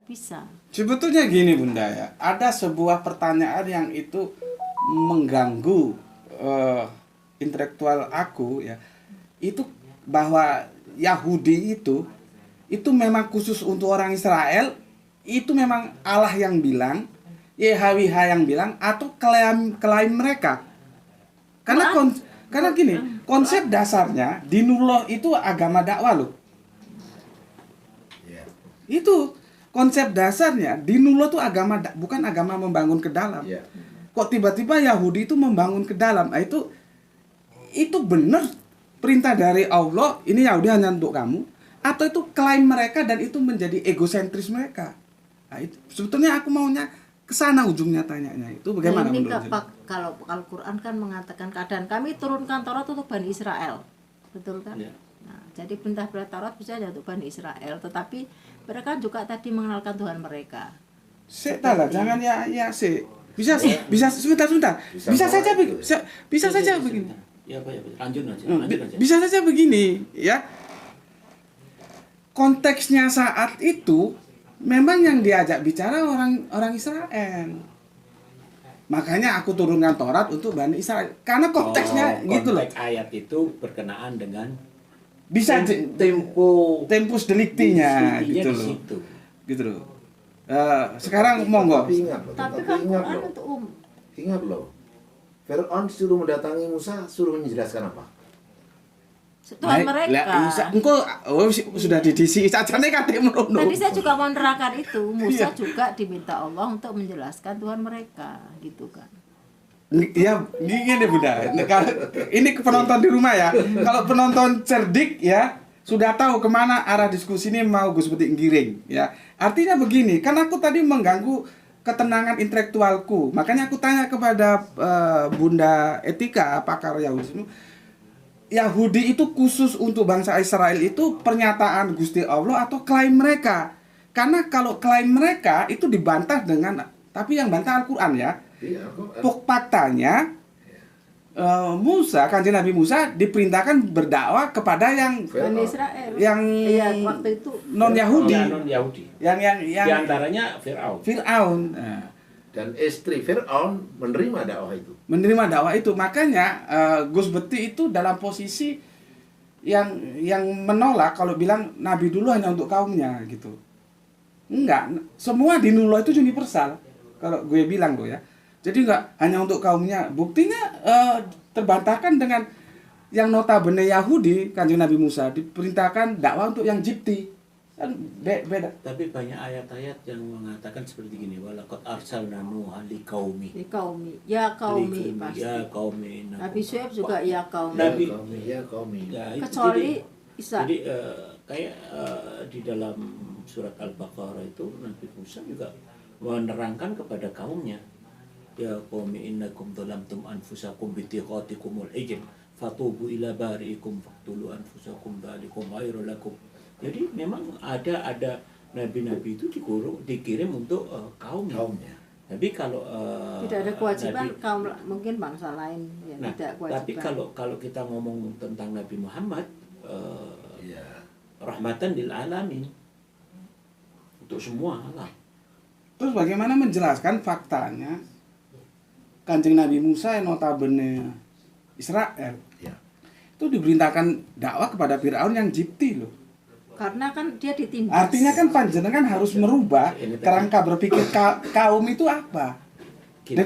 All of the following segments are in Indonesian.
Bisa. Sebetulnya gini Bunda ya, ada sebuah pertanyaan yang itu mengganggu intelektual aku ya. Itu bahwa Yahudi itu memang khusus untuk orang Israel, itu memang Allah yang bilang, YHWH yang bilang, atau klaim mereka. Karena gini, konsep dasarnya dinullah itu agama dakwah loh. Ya. Itu konsep dasarnya dinullah itu agama bukan agama membangun ke dalam. Ya. Kok tiba-tiba Yahudi itu membangun ke dalam? Nah, itu benar perintah dari Allah, ini Yahudi hanya untuk kamu, atau itu klaim mereka dan itu menjadi egosentris mereka. Nah, itu sebetulnya aku maunya ke sana ujungnya tanyanya. Itu bagaimana Ini menurut kalau Al-Quran kan mengatakan keadaan kami turunkan Taurat untuk Bani Israel. Betul kan? Ya. Nah, jadi perintah Taurat bisa aja untuk Bani Israel, tetapi mereka juga tadi mengenalkan Tuhan mereka. Lah, jangan ya sih. Bisa sebentar. Bisa saja begini. Ya, Pak, ya, Pak. Lanjut aja. Bisa saja begini, ya. Konteksnya saat itu memang yang diajak bicara orang Israel. Makanya aku turunkan Taurat untuk Bani Israel. Karena konteksnya gitu loh. Konteks ayat itu berkenaan dengan Bisa tempus delictinya di gitu loh. situ. Gitu loh. Sekarang monggo. Tapi kan Quran untuk Ingat loh. Fir'aun suruh mendatangi Musa, suruh menjelaskan apa? Tuhan mereka. Engkau sudah didisi saja nih katanya merono. Tadi saya juga mau menerangkan itu. Musa Iya. juga diminta Allah untuk menjelaskan Tuhan mereka, gitu kan. Ya, gini Bunda. Ini ke penonton di rumah ya. Kalau penonton cerdik ya, sudah tahu kemana arah diskusi ini mau Gus Putih giring ya. Artinya begini, kan aku tadi mengganggu ketenangan intelektualku. Makanya aku tanya kepada Bunda Etika, pakar Yahudi itu khusus untuk bangsa Israel itu pernyataan Gusti Allah atau klaim mereka. Karena kalau klaim mereka itu dibantah dengan, tapi yang bantah Al-Quran ya. Iya, Faktanya Musa, kanjeng Nabi Musa diperintahkan berdakwah kepada yang Bani Israel. yang waktu itu non Yahudi, Non-Yahudi. yang Di antaranya Fir'aun. Fir'aun. Nah, dan istri Fir'aun menerima dakwah itu. menerima dakwah itu. Makanya Gus Beti itu dalam posisi yang menolak kalau bilang Nabi dulu hanya untuk kaumnya gitu. Enggak, semua di Nullah itu universal. Kalau gue bilang loh ya. Jadi enggak hanya untuk kaumnya. Buktinya terbantahkan dengan yang notabene Yahudi, kanjeng Nabi Musa diperintahkan dakwah untuk yang Jipti. Kan beda. Tapi banyak ayat-ayat yang mengatakan seperti gini, walaqad arsalna nuha liqaumi. di kaumi. Ya kaumi pasti. Ya qaumi. Nabi Syuaib juga ya kaumi. Nabi- Ya kaumi. Ya, itu Kecuali Isa. Jadi kayak di dalam surat Al-Baqarah itu Nabi Musa juga menerangkan kepada kaumnya, ya qaumi innakum dhalamtum anfusakum bittiqatikumul ijl fatubu ila bari'ikum faqtulu anfusakum dzalikum khairul lakum. Jadi memang ada nabi-nabi itu dikirim untuk kaumnya. Tapi kalau Tidak ada kewajiban Nabi- kaum mungkin bangsa lain yang Nah, tidak kewajiban. tapi kalau kita ngomong tentang Nabi Muhammad, Ya. rahmatan lil alamin untuk semua alam. Terus bagaimana menjelaskan faktanya kanjeng Nabi Musa yang notabene Israel Ya. itu diperintahkan dakwah kepada Fir'aun yang Jipti loh. Karena kan dia ditindas. Artinya kan panjenengan harus merubah Ini tadi. kerangka berpikir kaum itu apa. Gini.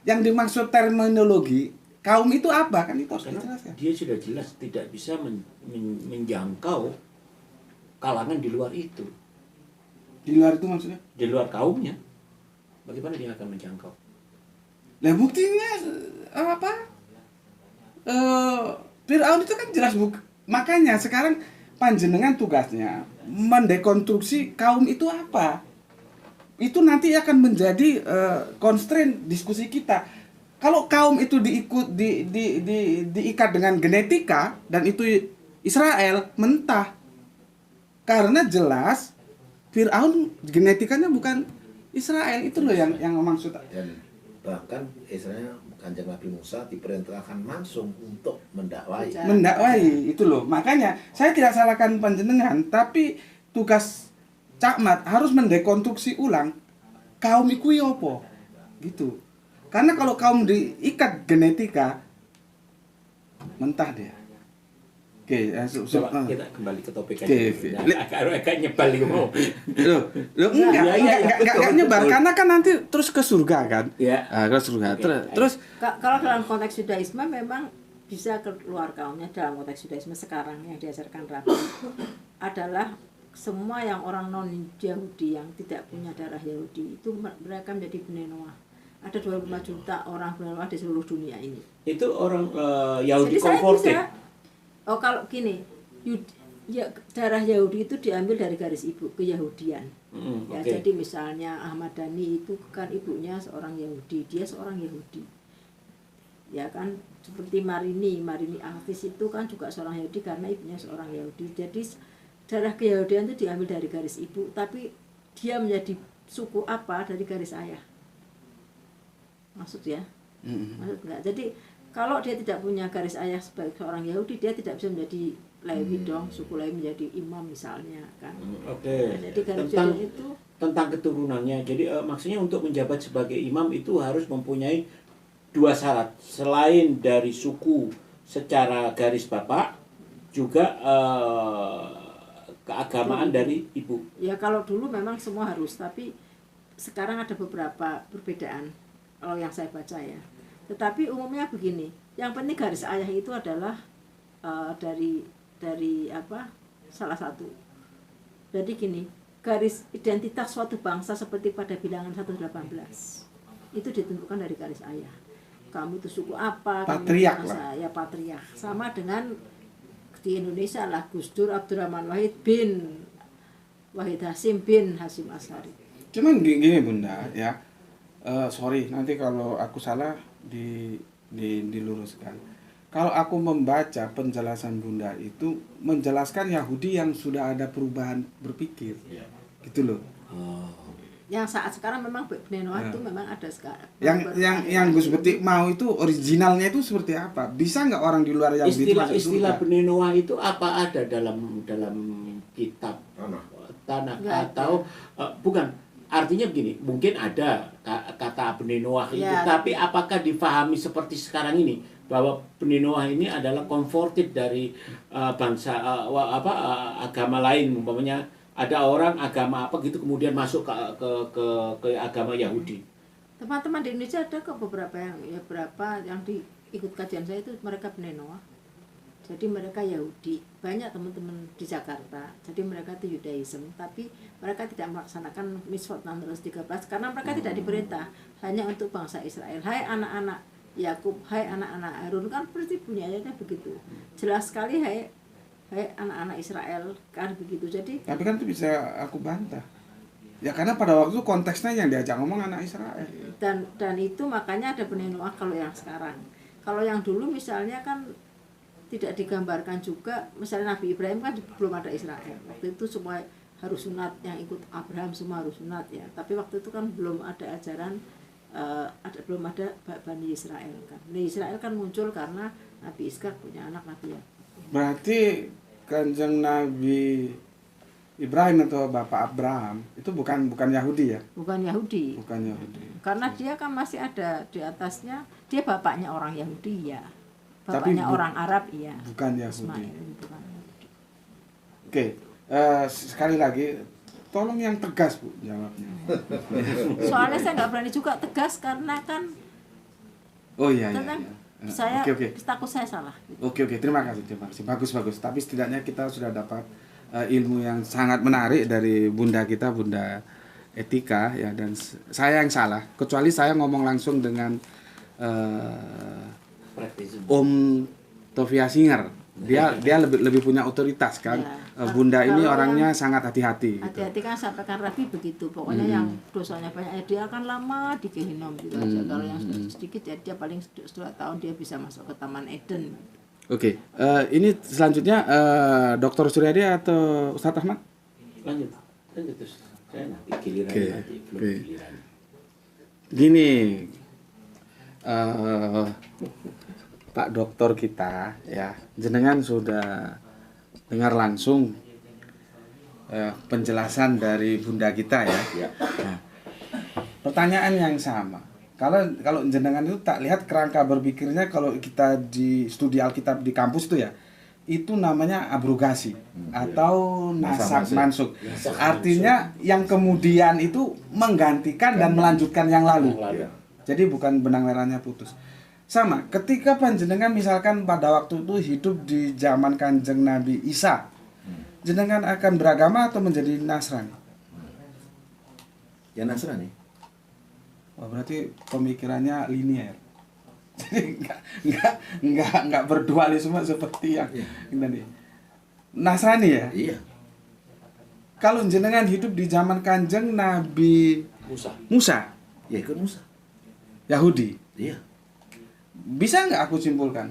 Yang dimaksud terminologi kaum itu apa kan itu harus Karena dijelaskan. dia sudah jelas tidak bisa menjangkau kalangan di luar itu, Di luar itu maksudnya. di luar kaumnya. Bagaimana dia akan menjangkau? Lah buktinya apa? Fir'aun itu kan jelas makanya sekarang panjenengan tugasnya mendekonstruksi kaum itu apa. Itu nanti akan menjadi constraint diskusi kita. Kalau kaum itu diikat dengan genetika dan itu Israel mentah. Karena jelas Fir'aun genetikanya bukan Israel, itu loh yang maksud. Dan bahkan Israel kanjeng Nabi Musa diperintahkan langsung untuk mendakwai. Mendakwai itu loh. Makanya saya tidak salahkan panjenengan, tapi tugas Cakmat harus mendekonstruksi ulang kaum iku apa gitu. Karena kalau kaum diikat genetika mentah dia. Oke, Coba kita kembali ke topik aja. Oke. Agak nyebal nih mau. Loh, enggak nyebar betul. karena kan nanti terus ke surga kan. Ya. Ke surga. Oke. Terus Kalau dalam konteks Yudaisme memang bisa keluar kaumnya. Dalam konteks Yudaisme sekarang yang diajarkan Rabbi adalah semua yang orang non Yahudi yang tidak punya darah Yahudi itu mereka menjadi Bnei Noah. Ada 25 juta orang Bnei Noah di seluruh dunia ini. Itu orang Yahudi Jadi saya converted. bisa, oh kalau gini, darah Yahudi itu diambil dari garis ibu keyahudian. Ya, oke. jadi misalnya Ahmad Dhani itu kan ibunya seorang Yahudi, dia seorang Yahudi. Ya kan, seperti Marini artis itu kan juga seorang Yahudi karena ibunya seorang Yahudi. Jadi darah keyahudian itu diambil dari garis ibu, tapi dia menjadi suku apa dari garis ayah. Maksud ya? Maksud enggak? Jadi kalau dia tidak punya garis ayah sebagai seorang Yahudi, dia tidak bisa menjadi Lewi dong, suku Lewi menjadi imam misalnya kan. Oke. Nah, jadi garis Tentang Yahudi itu tentang keturunannya. Jadi maksudnya untuk menjabat sebagai imam itu harus mempunyai 2 syarat. Selain dari suku secara garis bapak, juga keagamaan dari ibu. ya kalau dulu memang semua harus, tapi sekarang ada beberapa perbedaan kalau yang saya baca ya. Tetapi umumnya begini, yang penting garis ayah itu adalah dari apa? Salah satu. Jadi gini, garis identitas suatu bangsa seperti pada bilangan 118 itu ditentukan dari garis ayah. Kamu itu suku apa? Patriark kamu lah. Ya patriark. Sama dengan di Indonesia lah Gus Dur Abdurrahman Wahid bin Wahid Hasim bin Hasim Asy'ari. cuman gini Bunda ya. Sorry nanti kalau aku salah diluruskan. Kalau aku membaca penjelasan Bunda itu menjelaskan Yahudi yang sudah ada perubahan berpikir. Gitu loh. Yang saat sekarang memang Bnei Noah itu memang ada sekarang. Yang Gus Betik mau itu originalnya itu seperti apa? Bisa nggak orang di luar Yahudi itu masuk Istilah surga? Bnei Noah itu apa ada dalam kitab tanah Nggak atau bukan? Artinya begini, mungkin ada kata Bnei Noah itu, Ya. tapi apakah difahami seperti sekarang ini bahwa Bnei Noah ini adalah converted dari bangsa agama lain, umpamanya ada orang agama apa gitu kemudian masuk ke agama Yahudi. Teman-teman di Indonesia ada kok beberapa yang ikut kajian saya itu mereka Bnei Noah. Jadi mereka Yahudi. Banyak teman-teman di Jakarta. Jadi mereka itu Yudaism, tapi mereka tidak melaksanakan Mitzvot 613 karena mereka tidak diperintah, hanya untuk bangsa Israel. Hai anak-anak Yakub, hai anak-anak Harun, kan pasti punya ayatnya begitu. Jelas sekali hai anak-anak Israel kan begitu. Jadi Tapi kan itu bisa aku bantah. Ya karena pada waktu itu konteksnya yang diajak ngomong anak Israel. dan itu makanya ada Bnei Noah kalau yang sekarang. Kalau yang dulu misalnya kan tidak digambarkan juga, misalnya Nabi Ibrahim kan belum ada Israel. Waktu itu semua harus sunat, yang ikut Abraham semua harus sunat ya. Tapi waktu itu kan belum ada ajaran belum ada Bani Israel kan. Bani Israel kan muncul karena Nabi Ishak punya anak Nabi Yakub. Berarti Kanjeng Nabi Ibrahim atau Bapak Abraham itu bukan Yahudi ya? Bukan Yahudi. Bukan Yahudi. Karena dia kan masih ada di atasnya, dia bapaknya orang Yahudi ya. Tapi Bapaknya orang Arab iya. Bukan Yahudi. Ismail, bukan Yahudi. Oke, sekali lagi tolong yang tegas Bu jawabnya. Soalnya saya nggak berani juga tegas karena kan Oh iya iya. tentang iya. saya Oke. takut saya salah. Oke, terima kasih. Bagus. Tapi setidaknya kita sudah dapat ilmu yang sangat menarik dari Bunda kita, Bunda Etika ya, dan saya yang salah. Kecuali saya ngomong langsung dengan Om Tovia Singer. Dia lebih punya otoritas kan. Ya. Bunda ini Kalau orangnya sangat hati-hati. Gitu. Hati-hati kan sampaikan Rabi begitu. Pokoknya yang dosanya banyak ya dia akan lama di Gehinom gitu aja. Kalau yang sedikit ya dia paling 2 tahun dia bisa masuk ke Taman Eden. Oke, ini selanjutnya Dr. Suryadi atau Ustadz Ahmad? Lanjut terus. Saya nanti giliran Oke, nanti belum oke. giliran. Gini, Pak Dokter kita ya, jenengan sudah dengar langsung penjelasan dari Bunda kita ya. Ya. Nah, pertanyaan yang sama. Kalau jenengan itu tak lihat kerangka berpikirnya kalau kita di studi Alkitab di kampus itu ya, itu namanya abrogasi atau nasak mansuk. Artinya yang kemudian itu menggantikan dan melanjutkan yang lalu. Jadi bukan benang merahnya putus. Sama, ketika panjenengan misalkan pada waktu itu hidup di zaman Kanjeng Nabi Isa, jenengan akan beragama atau menjadi Nasrani? Ya Nasrani. Wah, berarti pemikirannya linier. Jadi enggak berdualisme seperti yang tadi. Nasrani ya? Iya. Kalau jenengan hidup di zaman Kanjeng Nabi Musa, Ya ikut Musa. Yahudi. Iya. Bisa nggak aku simpulkan?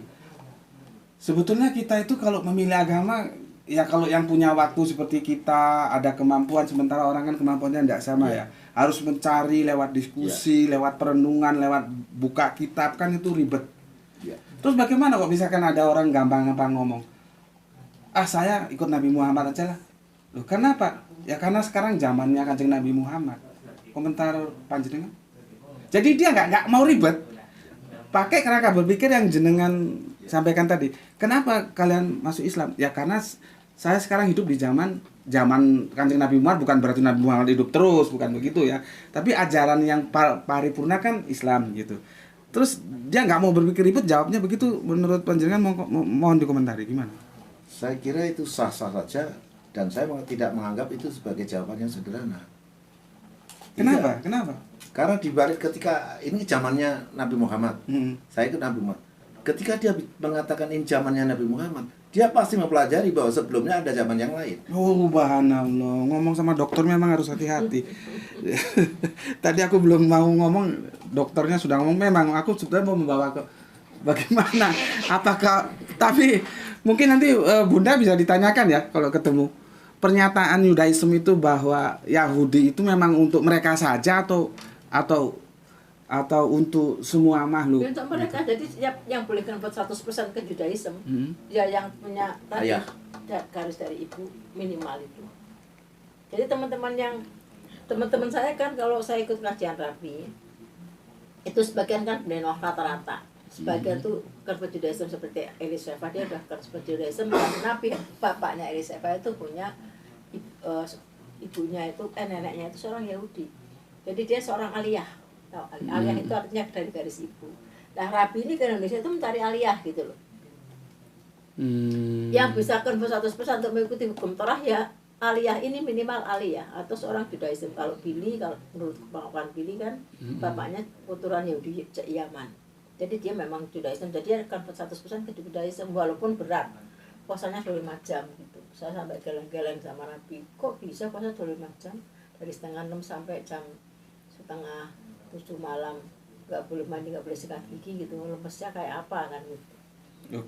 Sebetulnya kita itu kalau memilih agama, ya kalau yang punya waktu seperti kita, ada kemampuan, sementara orang kan kemampuannya tidak sama ya. Harus mencari lewat diskusi, lewat perenungan, lewat buka kitab, kan itu ribet. Ya. Terus bagaimana kok misalkan ada orang gampang-gampang ngomong, saya ikut Nabi Muhammad aja lah. Loh, kenapa? Ya karena sekarang zamannya Kanjeng Nabi Muhammad. Komentar panjenengan? Jadi dia nggak mau ribet. Pakai kerangka berpikir yang jenengan sampaikan tadi. Kenapa kalian masuk Islam? Ya karena saya sekarang hidup di zaman Kanjeng Nabi Muhammad, bukan berarti Nabi Muhammad hidup terus, bukan begitu ya. Tapi ajaran yang paripurna kan Islam gitu. Terus dia nggak mau berpikir ribet, jawabnya begitu. Menurut panjenengan mohon dikomentari gimana? Saya kira itu sah-sah saja dan saya tidak menganggap itu sebagai jawaban yang sederhana. Kenapa? Tidak. Kenapa? Karena dibalik ketika ini zamannya Nabi Muhammad, saya ikut Nabi Muhammad. Ketika dia mengatakan ini zamannya Nabi Muhammad, dia pasti mempelajari bahwa sebelumnya ada zaman yang lain. Oh, subhanallah. Ngomong sama dokter memang harus hati-hati. Tadi aku belum mau ngomong, dokternya sudah ngomong. Memang aku sudah mau membawa ke bagaimana. Apakah, tapi mungkin nanti Bunda bisa ditanyakan ya kalau ketemu. Pernyataan Yudaisme itu bahwa Yahudi itu memang untuk mereka saja atau untuk semua makhluk. Untuk mereka, jadi yang boleh convert 100% ke Judaism, ya yang punya tadi garis dari ibu minimal itu. Jadi teman-teman saya kan kalau saya ikut kajian rabi, itu sebagian kan benar rata-rata. Sebagian tuh convert Judaism seperti Eliseva, dia udah convert Judaism karena bapaknya Eliseva itu punya ibunya itu neneknya itu seorang Yahudi. Jadi dia seorang aliyah. Nah, aliyah itu artinya dari garis ibu. Nah, rabi ini ke Indonesia itu mencari aliyah gitu loh. Yang bisa convert 100% untuk mengikuti hukum Torah ya aliyah ini minimal aliyah atau seorang Judaism. Kalau Billy, kalau menurut pengakuan Billy kan bapaknya keturunan Yahudi Yaman. Jadi dia memang Judaism, jadi dia convert 100% ke Judaism walaupun berat. Puasanya 25 jam gitu. Saya sampai geleng-geleng sama Nabi, kok bisa puasa 25 jam? Dari setengah 6 sampai jam setengah 7 malam. Gak boleh mandi, gak boleh sikat gigi gitu. Lemesnya kayak apa kan gitu.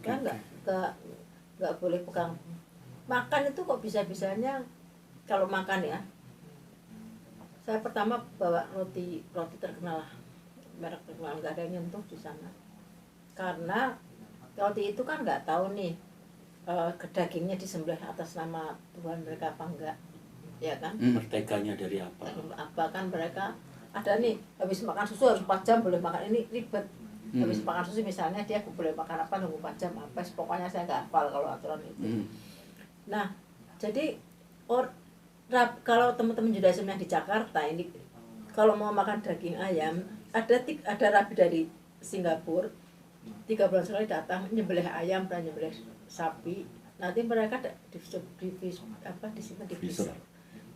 Kan gak boleh pegang. Makan itu kok bisa-bisanya kalau makan ya. Saya pertama bawa roti terkenal lah. Merek terkenal, gak ada yang nyentuh di sana. Karena roti itu kan gak tahu nih dagingnya disembelih atas nama Tuhan mereka apa enggak, ya kan? Mertekanya dari apa? Apa kan mereka ada nih habis makan susu harus 4 jam boleh makan, ini ribet. Habis makan susu misalnya dia boleh makan apa nunggu 4 jam apa, pokoknya saya nggak hafal kalau aturan itu. Nah jadi kalau teman-teman Judaism yang di Jakarta ini kalau mau makan daging ayam ada rabi dari Singapura 3 bulan sekali datang nyembelih ayam dan nyembelih sapi, nanti mereka disimpan di freezer.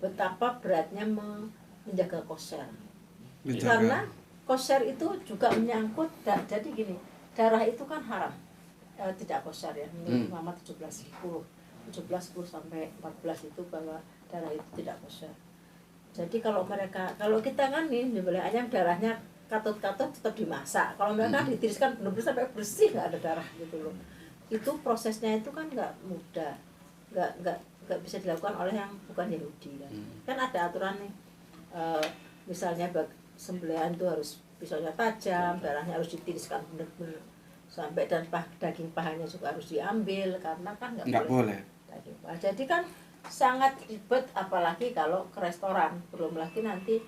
Betapa beratnya menjaga kosher. Karena kosher itu juga menyangkut jadi gini, darah itu kan haram, tidak kosher ya. Menurut Muhammad 17 sampai 14 itu bahwa darah itu tidak kosher. Jadi kalau kita kan nih nyembelih ayam darahnya katut-katut tetap dimasak. Kalau mereka ditiriskan benar-benar sampai bersih nggak ada darah gitu loh. Itu prosesnya itu kan nggak mudah, nggak bisa dilakukan oleh yang bukan Yahudi kan. Kan ada aturan nih, misalnya sembelihan itu harus pisaunya tajam, darahnya harus ditiriskan benar-benar sampai dan daging pahanya juga harus diambil karena kan nggak boleh. Daging paha. Jadi kan sangat ribet, apalagi kalau ke restoran, belum lagi nanti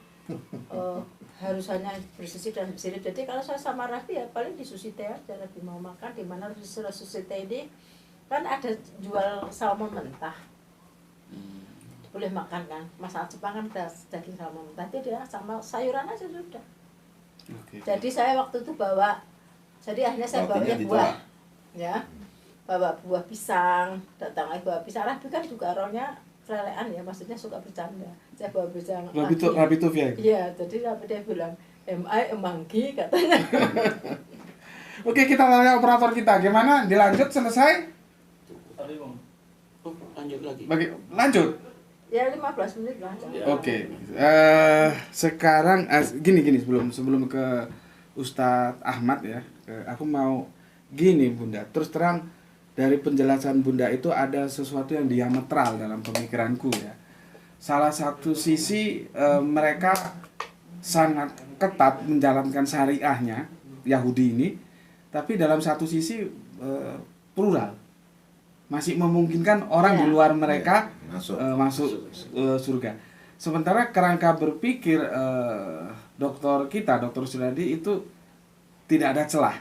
harus hanya bersisik dan bersirip. Jadi kalau saya sama Raffi ya paling di sushi teh aja, lebih mau makan di mana sushi teh ini kan ada jual salmon mentah, boleh makan kan. Masakan Jepang kan ada daging salmon mentah, itu dia sama sayuran aja sudah. Oke. Jadi saya waktu itu bawa, jadi akhirnya saya Waktunya bawanya buah, ditolak. ya, bawa buah pisang, datang lagi bawa pisang. Raffi kan juga orangnya kelelean ya, maksudnya suka bercanda. Saya bawa pisang Rabbit tooth ya. iya, jadi Raffi dia bilang emanggi katanya. Oke, kita tanya operator kita. Gimana? Dilanjut selesai? Oh, lanjut lagi. Lanjut. Ya 15 menit lah. Ya. Oke. Sekarang gini sebelum ke Ustadz Ahmad ya. Aku mau gini Bunda. Terus terang dari penjelasan Bunda itu ada sesuatu yang diametral dalam pemikiranku ya. Salah satu sisi mereka sangat ketat menjalankan syariahnya Yahudi ini, tapi dalam satu sisi plural, masih memungkinkan orang di luar mereka masuk surga. Sementara kerangka berpikir dokter Sunadi itu tidak ada celah,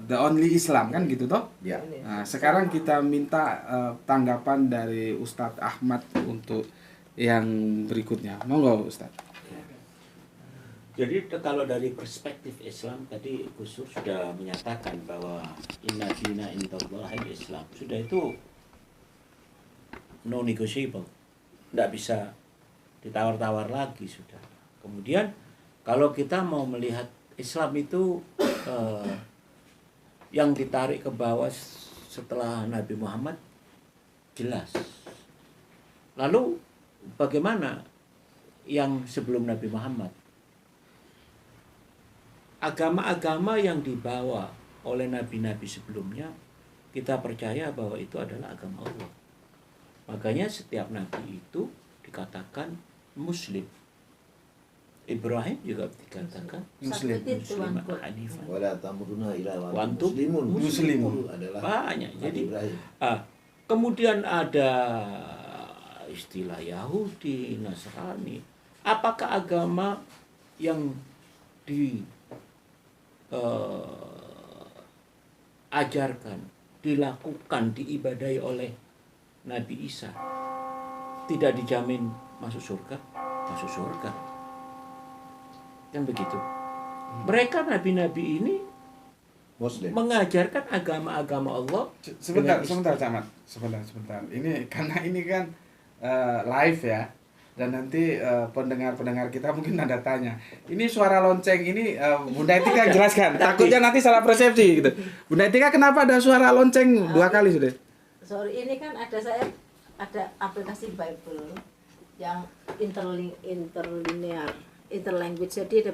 the only Islam kan gitu toh. Ya. Nah, sekarang kita minta tanggapan dari Ustadz Ahmad untuk yang berikutnya. Monggo Ustadz. Jadi kalau dari perspektif Islam tadi Gus Sur sudah menyatakan bahwa inna dina indallahi Islam. Sudah itu no negotiable. Tidak bisa ditawar-tawar lagi sudah. Kemudian kalau kita mau melihat Islam itu yang ditarik ke bawah setelah Nabi Muhammad jelas. Lalu bagaimana yang sebelum Nabi Muhammad? Agama-agama yang dibawa oleh nabi-nabi sebelumnya, kita percaya bahwa itu adalah agama Allah. Makanya setiap nabi itu dikatakan Muslim. Ibrahim juga dikatakan Muslim. Muslim Hanifan. Wala tamuduna ila wa Wantum muslimun. adalah Banyak. Nabi Jadi Ibrahim. kemudian ada istilah Yahudi, Nasrani. Apakah agama yang ajarkan, dilakukan, diibadahi oleh Nabi Isa tidak dijamin masuk surga? Masuk surga. Yang begitu. Mereka nabi-nabi ini Muslim. mengajarkan agama-agama Allah. Sebentar, dengan Camat. Sebentar. Ini karena ini kan live ya. Dan nanti pendengar-pendengar kita mungkin ada tanya. Ini suara lonceng ini Bunda Etika jelaskan. Takutnya nanti salah persepsi gitu. Bunda Etika kenapa ada suara lonceng 2 kali sudah? Sorry, ini kan ada aplikasi Bible yang interlanguage. Jadi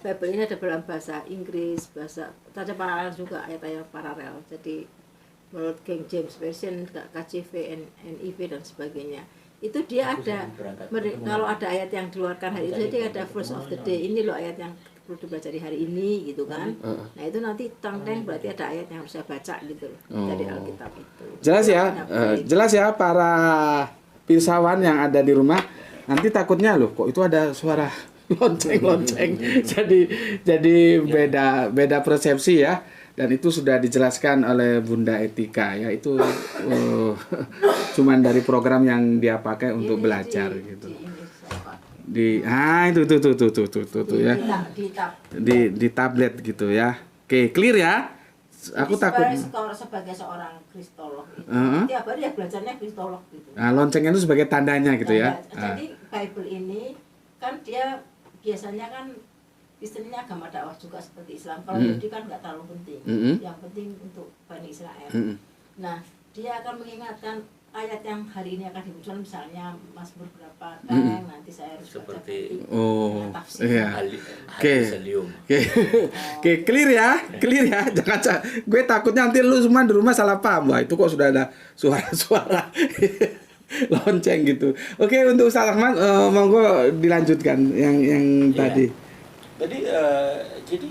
Bible ini ada dalam bahasa Inggris, bahasa ada paralel juga, ayat-ayat paralel. Jadi menurut King James Version, KJV, NIV dan sebagainya. Itu dia ada, kalau ada ayat yang dikeluarkan hari itu, jadi ada verse of the day, ini loh ayat yang perlu dibaca di hari ini gitu kan. Nah itu nanti tang-teng berarti ada ayat yang harus saya baca gitu loh dari Alkitab itu. Jelas ya para pirsawan yang ada di rumah. Nanti takutnya loh kok itu ada suara lonceng. Jadi beda persepsi ya. Dan itu sudah dijelaskan oleh Bunda Etika ya, itu cuman dari program yang dia pakai untuk belajar gitu. Itu ya. Di tablet gitu ya. Oke, clear ya. Aku takut sebagai seorang kristolog itu, tiap hari ya belajarnya kristolog gitu. Nah, loncengnya itu sebagai tandanya gitu ya. Jadi Bible ini kan dia biasanya kan istilahnya agama dakwah juga seperti Islam. Kalau Yahudi kan nggak terlalu penting. Yang penting untuk Bani Israel. Nah, dia akan mengingatkan ayat yang hari ini akan dimunculkan, misalnya Mazmur berapa, nanti saya harus baca seperti iya. Oke, clear ya. Jangan gue takutnya nanti lu semua di rumah salah paham. Wah, itu kok sudah ada suara-suara lonceng gitu. Oke, untuk Ustaz Ahmad monggo dilanjutkan yang tadi. Jadi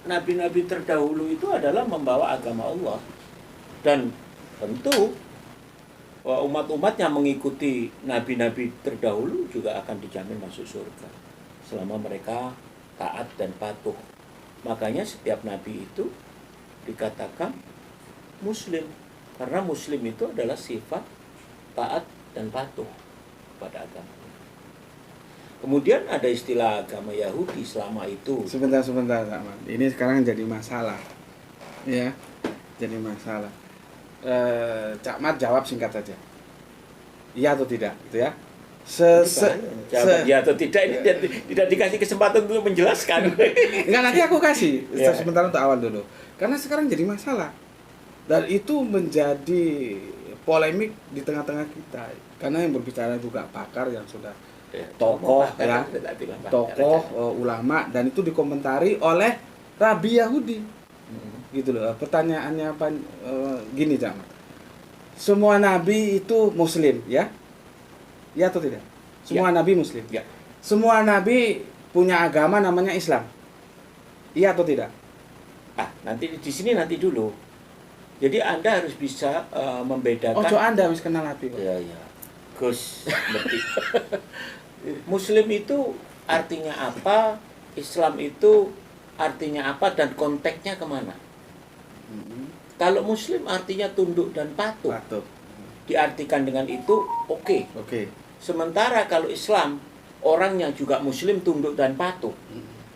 nabi-nabi terdahulu itu adalah membawa agama Allah, dan tentu umat-umat yang mengikuti nabi-nabi terdahulu juga akan dijamin masuk surga selama mereka taat dan patuh. Makanya setiap nabi itu dikatakan muslim, karena muslim itu adalah sifat taat dan patuh pada agama. Kemudian ada istilah agama Yahudi selama itu. Sebentar, Pak Man. Ini sekarang jadi masalah. Ya, jadi masalah. Cak Mat jawab singkat saja. Iya atau tidak, gitu ya. Jawaban ya atau tidak ini tidak dikasih kesempatan untuk menjelaskan. Enggak, nanti aku kasih. Ya. Sebentar untuk awal dulu. Karena sekarang jadi masalah. Dan itu menjadi polemik di tengah-tengah kita. Karena yang berbicara juga pakar yang sudah tokoh ya, tokoh ulama, dan itu dikomentari oleh Rabi Yahudi. Gitu loh. Pertanyaannya apa? Gini, Cak. Semua nabi itu muslim, ya? Ya atau tidak? Semua nabi muslim. Ya. Semua nabi punya agama namanya Islam. Iya atau tidak? Nanti di sini nanti dulu. Jadi Anda harus bisa membedakan. Oh, Anda harus kenal nabi, Pak. Ya. Gus, berarti Muslim itu artinya apa? Islam itu artinya apa dan konteksnya kemana? Kalau Muslim artinya tunduk dan patuh. Diartikan dengan itu oke. Sementara kalau Islam, orangnya juga Muslim, tunduk dan patuh.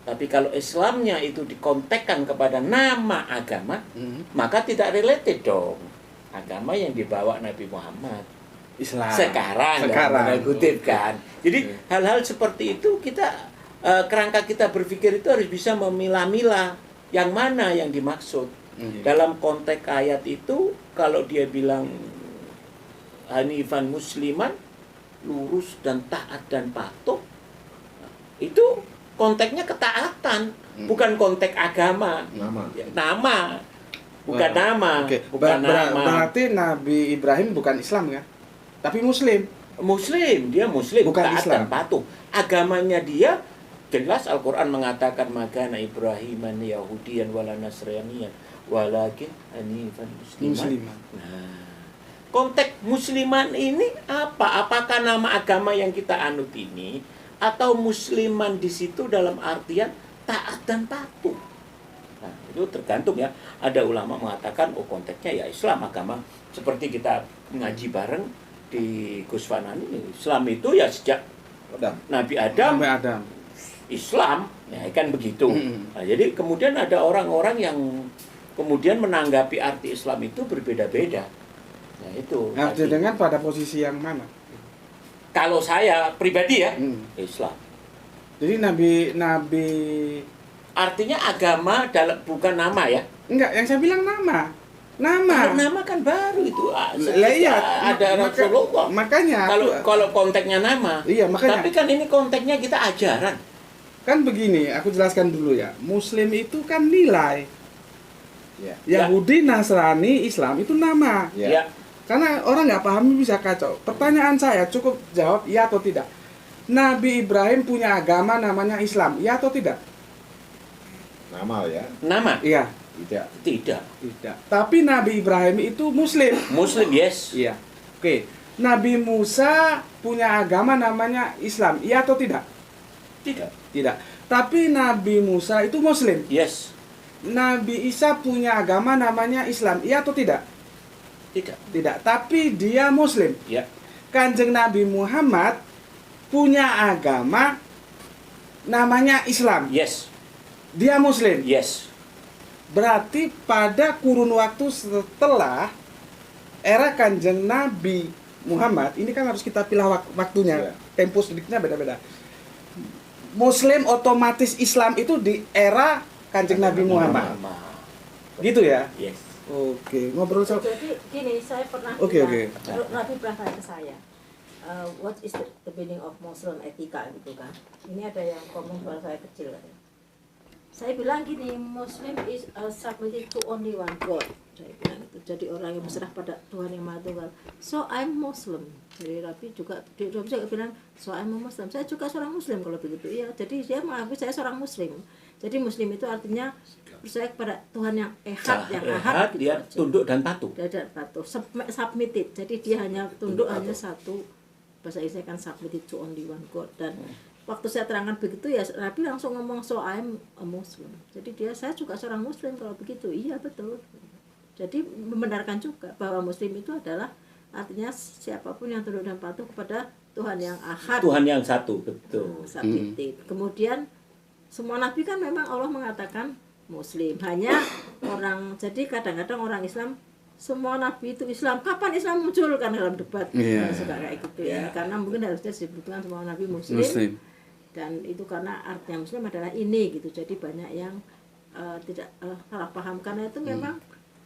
Tapi kalau Islamnya itu dikontekkan kepada nama agama, maka tidak related dong. Agama yang dibawa Nabi Muhammad. Islam. Sekarang. Kutip kan. Jadi hal-hal seperti itu kita, kerangka kita berpikir itu harus bisa memilah-milah yang mana yang dimaksud. Dalam konteks ayat itu, kalau dia bilang hanifan musliman, lurus dan taat dan patuh, itu konteksnya ketaatan, bukan konteks agama. Nama. Bukan nama. Bukan nama. Berarti Nabi Ibrahim bukan Islam ya? Tapi Muslim. Dia Muslim, bukan taat Islam. dan patuh. Agamanya dia jelas, Al-Quran mengatakan makana Ibrahiman Yahudiyan wala Nasraniyan walakin hanifan musliman. Nah, konteks musliman ini apa? Apakah nama agama yang kita anut ini, atau musliman di situ dalam artian taat dan patuh? Nah, itu tergantung ya. Ada ulama mengatakan konteksnya ya Islam, agama seperti kita ngaji bareng di Gus Fanan ini. Islam itu ya sejak Nabi Adam. Islam, ya kan begitu. Nah, jadi kemudian ada orang-orang yang kemudian menanggapi arti Islam itu berbeda-beda. Nah, itu. Arti dengan pada posisi yang mana? Kalau saya pribadi ya, Islam. Jadi Nabi artinya agama bukan nama ya? Enggak, yang saya bilang nama. Nama kan baru itu. Iya, ada Rasulullah. Makanya kalau konteksnya nama. Iya, makanya. Tapi kan ini konteksnya kita ajaran. Kan begini, aku jelaskan dulu ya. Muslim itu kan nilai. Yahudi, Nasrani, Islam itu nama. Karena orang nggak paham bisa kacau. Pertanyaan saya cukup jawab iya atau tidak. Nabi Ibrahim punya agama namanya Islam, iya atau tidak? Nama ya. Nama? Iya. Tidak. Tapi Nabi Ibrahim itu Muslim. Muslim, yes. Iya. Oke. Nabi Musa punya agama namanya Islam, iya atau tidak? Tidak. Tapi Nabi Musa itu Muslim. Yes. Nabi Isa punya agama namanya Islam, iya atau tidak? Tidak. Tapi dia Muslim. Ya. Kanjeng Nabi Muhammad punya agama namanya Islam. Yes. Dia Muslim. Yes. Berarti pada kurun waktu setelah era Kanjeng Nabi Muhammad, ini kan harus kita pilih waktunya. Tempo sedikitnya beda-beda. Muslim otomatis Islam itu di era Kanjeng Nabi Muhammad. Gitu ya? Yes. Oke, ngobrol soal. Jadi gini, saya pernah Oke. Nabi pernah tanya ke saya, what is the meaning of Muslim etika gitu kan? Ini ada yang komen pada saya kecil kan. Saya bilang gini, Muslim is submitted to only one God. Saya bilang itu. Jadi orang yang berserah pada Tuhan yang Maha Tunggal. So I'm Muslim. Jadi Rabi juga bilang, so I'm a Muslim. Saya juga seorang Muslim kalau begitu. Iya. Jadi dia mengakui saya seorang Muslim. Jadi Muslim itu artinya percaya kepada Tuhan yang ahad, yang ahad gitu dia aja. tunduk dan patuh. Dia tidak patuh, submitted. Jadi dia hanya tunduk hanya satu, bahasa Inggrisnya kan submitted to only one God. Dan waktu saya terangkan begitu ya Nabi langsung ngomong, so I'm a Muslim. Jadi saya juga seorang Muslim kalau begitu. Iya betul. Jadi membenarkan juga bahwa Muslim itu adalah artinya siapapun yang tunduk dan patuh kepada Tuhan yang ahad, Tuhan yang satu, betul. submitted. Kemudian semua nabi kan memang Allah mengatakan Muslim. Hanya jadi kadang-kadang orang Islam, semua nabi itu Islam. Kapan Islam muncul? Kan dalam debat suka kayak gitu ya. Karena mungkin harusnya disebutkan semua nabi Muslim. Dan itu karena artinya Muslim adalah ini gitu. Jadi banyak yang tidak salah paham, karena itu memang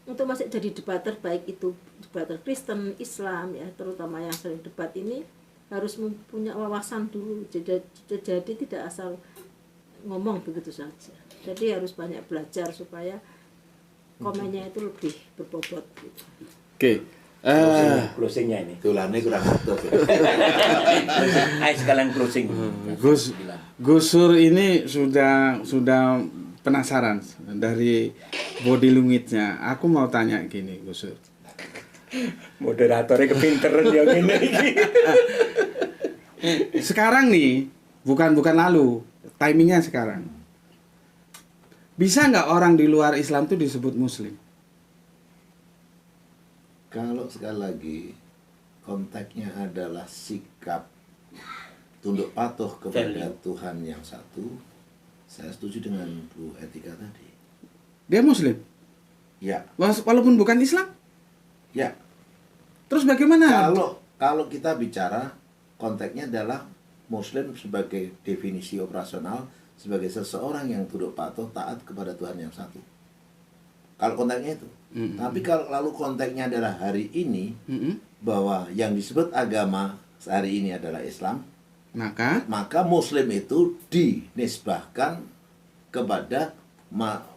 untuk masih jadi debater, baik itu debater Kristen, Islam ya, terutama yang sering debat ini harus mempunyai wawasan dulu. Jadi tidak asal ngomong begitu saja. Jadi harus banyak belajar supaya komennya itu lebih berbobot gitu. Oke. Closingnya ini. Tulane kurang utuh. Ayo sekalian closing. Gus Sur ini sudah penasaran dari body language-nya. Aku mau tanya gini, Gus Sur. Moderatornya kepinteran yang ini. Sekarang nih, bukan lalu, timingnya sekarang. Bisa nggak orang di luar Islam itu disebut Muslim? Kalau sekali lagi konteksnya adalah sikap tunduk patuh kepada Tuhan yang satu, saya setuju dengan Bu Etika tadi. Dia Muslim? Ya. Walaupun bukan Islam? Ya. Terus bagaimana? Kalau kita bicara konteksnya adalah Muslim sebagai definisi operasional, sebagai seseorang yang tunduk patuh taat kepada Tuhan yang satu. Kalau konteksnya itu. Tapi kalau lalu konteksnya adalah hari ini, bahwa yang disebut agama hari ini adalah Islam, maka Muslim itu dinisbahkan kepada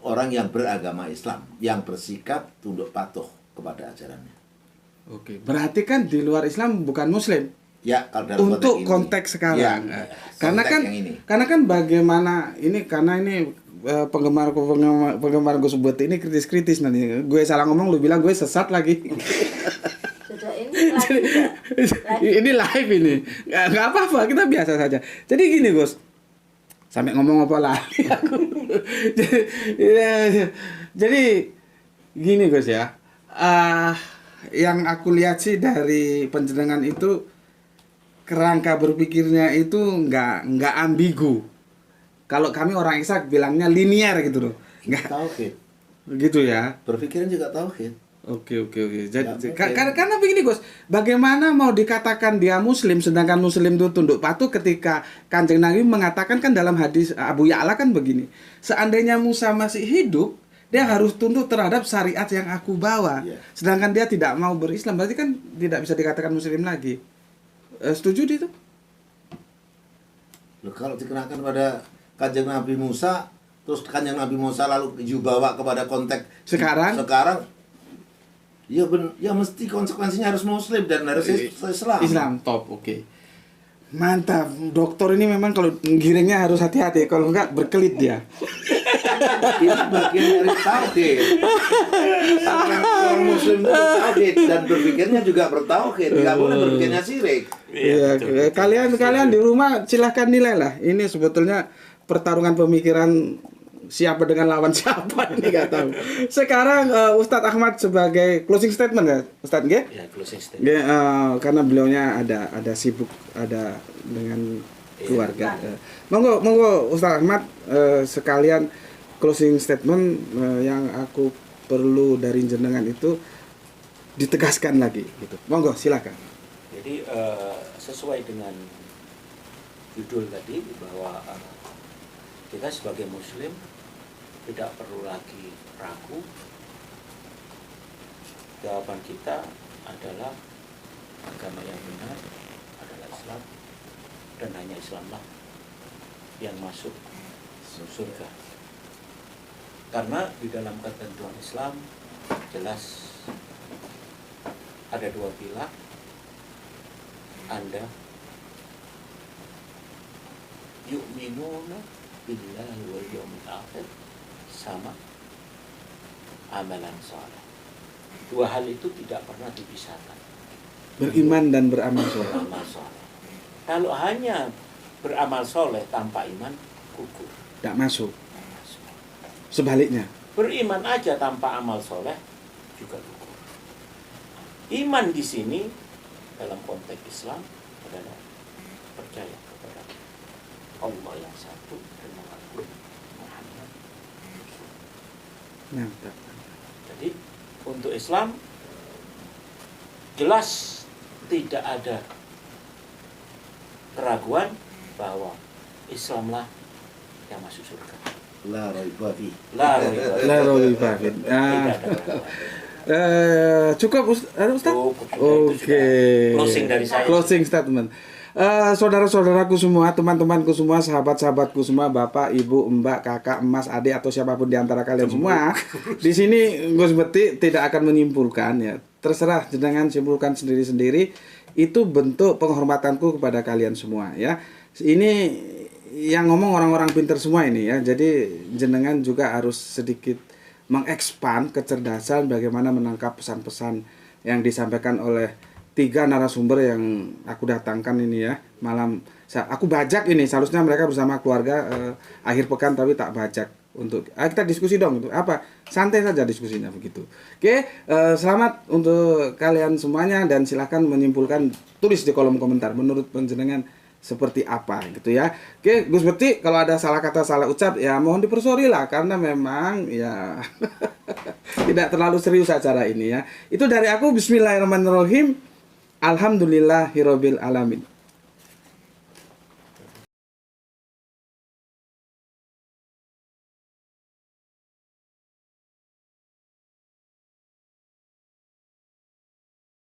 orang yang beragama Islam, yang bersikap tunduk patuh kepada ajarannya. Oke, berarti kan di luar Islam bukan Muslim. Ya, kalau dalam untuk konteks sekarang. Ya, karena kan bagaimana ini, karena ini penggemar gue sebut ini kritis nanti. Gue salah ngomong, lu bilang gue sesat lagi. Sudah ini live ini. Nggak apa-apa, kita biasa saja. Jadi gini, Gus. Sampai ngomong apa lagi aku. Jadi gini, Gus ya. Yang aku lihat sih dari penjenengan itu kerangka berpikirnya itu nggak ambigu. Kalau kami orang Ishak bilangnya linear gitu loh. Nggak tauhid. Begitu ya. Berpikiran juga tauhid. Oke. Jadi karena begini, Gus, bagaimana mau dikatakan dia Muslim sedangkan Muslim itu tunduk patuh ketika Kanjeng Nabi mengatakan kan dalam hadis Abu Ya'la kan begini. Seandainya Musa masih hidup, dia harus tunduk terhadap syariat yang aku bawa. Sedangkan dia tidak mau berislam, berarti kan tidak bisa dikatakan Muslim lagi. Setuju di itu? Loh, kalau dikenakan pada Kanjeng Nabi Musa, terus Kanjeng Nabi Musa lalu dibawa kepada konteks sekarang ya mesti konsekuensinya harus Muslim dan harus Islam. Top, oke. Mantap, dokter ini memang kalau giringnya harus hati-hati, kalau enggak berkelit dia. Ini bagian dari tauhid. Orang Muslim itu tauhid dan berpikirnya juga bertauhid, nggak boleh berpikirnya syirik. Iya, kalian di rumah silahkan nilai lah. Ini sebetulnya pertarungan pemikiran siapa dengan lawan siapa ini nggak tahu. Sekarang Ustadz Ahmad sebagai closing statement ya, Ustadz nggih? Ya, closing statement. Karena beliaunya ada sibuk, ada dengan keluarga. Monggo Ustadz Ahmad sekalian closing statement yang aku perlu dari jenengan itu ditegaskan lagi gitu. Monggo silakan. Jadi sesuai dengan judul tadi bahwa kita sebagai Muslim tidak perlu lagi ragu. Jawaban kita adalah agama yang benar adalah Islam, dan hanya Islamlah yang masuk surga. Karena di dalam ketentuan Islam jelas ada dua pilar. Anda yu'minuna billahi wal yawmil akhir sama amalan soleh. Dua hal itu tidak pernah dipisahkan. Beriman dan beramal soleh. Beramal soleh. Kalau hanya beramal soleh tanpa iman, gugur. Tidak masuk. Sebaliknya. Beriman aja tanpa amal soleh juga gugur. Iman di sini dalam konteks Islam adalah percaya kepada Allah yang satu dan mengakui Muhammad. Mantap. Jadi untuk Islam jelas tidak ada keraguan bahwa Islamlah yang masuk surga. La raiba fi. La raiba fi. La raiba fi. Tidak ada keraguan. Cukup Ustaz? Cukup, itu Oke. sudah closing dari saya. Closing statement. Saudara-saudaraku semua, teman-temanku semua, sahabat-sahabatku semua, bapak, ibu, mbak, kakak, emas, adik atau siapapun di antara kalian semua, di sini Gus Bekti tidak akan menyimpulkan ya. Terserah jenengan simpulkan sendiri-sendiri. Itu bentuk penghormatanku kepada kalian semua ya. Ini yang ngomong orang-orang pintar semua ini ya. Jadi jenengan juga harus sedikit mengekspan kecerdasan bagaimana menangkap pesan-pesan yang disampaikan oleh 3 narasumber yang aku datangkan ini ya. Malam aku bajak ini, seharusnya mereka bersama keluarga akhir pekan tapi tak bajak untuk kita diskusi dong itu apa, santai saja diskusinya begitu. Oke, selamat untuk kalian semuanya dan silahkan menyimpulkan, tulis di kolom komentar menurut penjenengan seperti apa gitu ya. Oke, Gus Bekti, kalau ada salah kata salah ucap ya mohon dipersori lah karena memang ya tidak terlalu serius acara ini ya. Itu dari aku, bismillahirrahmanirrahim. Alhamdulillahirabbil alamin.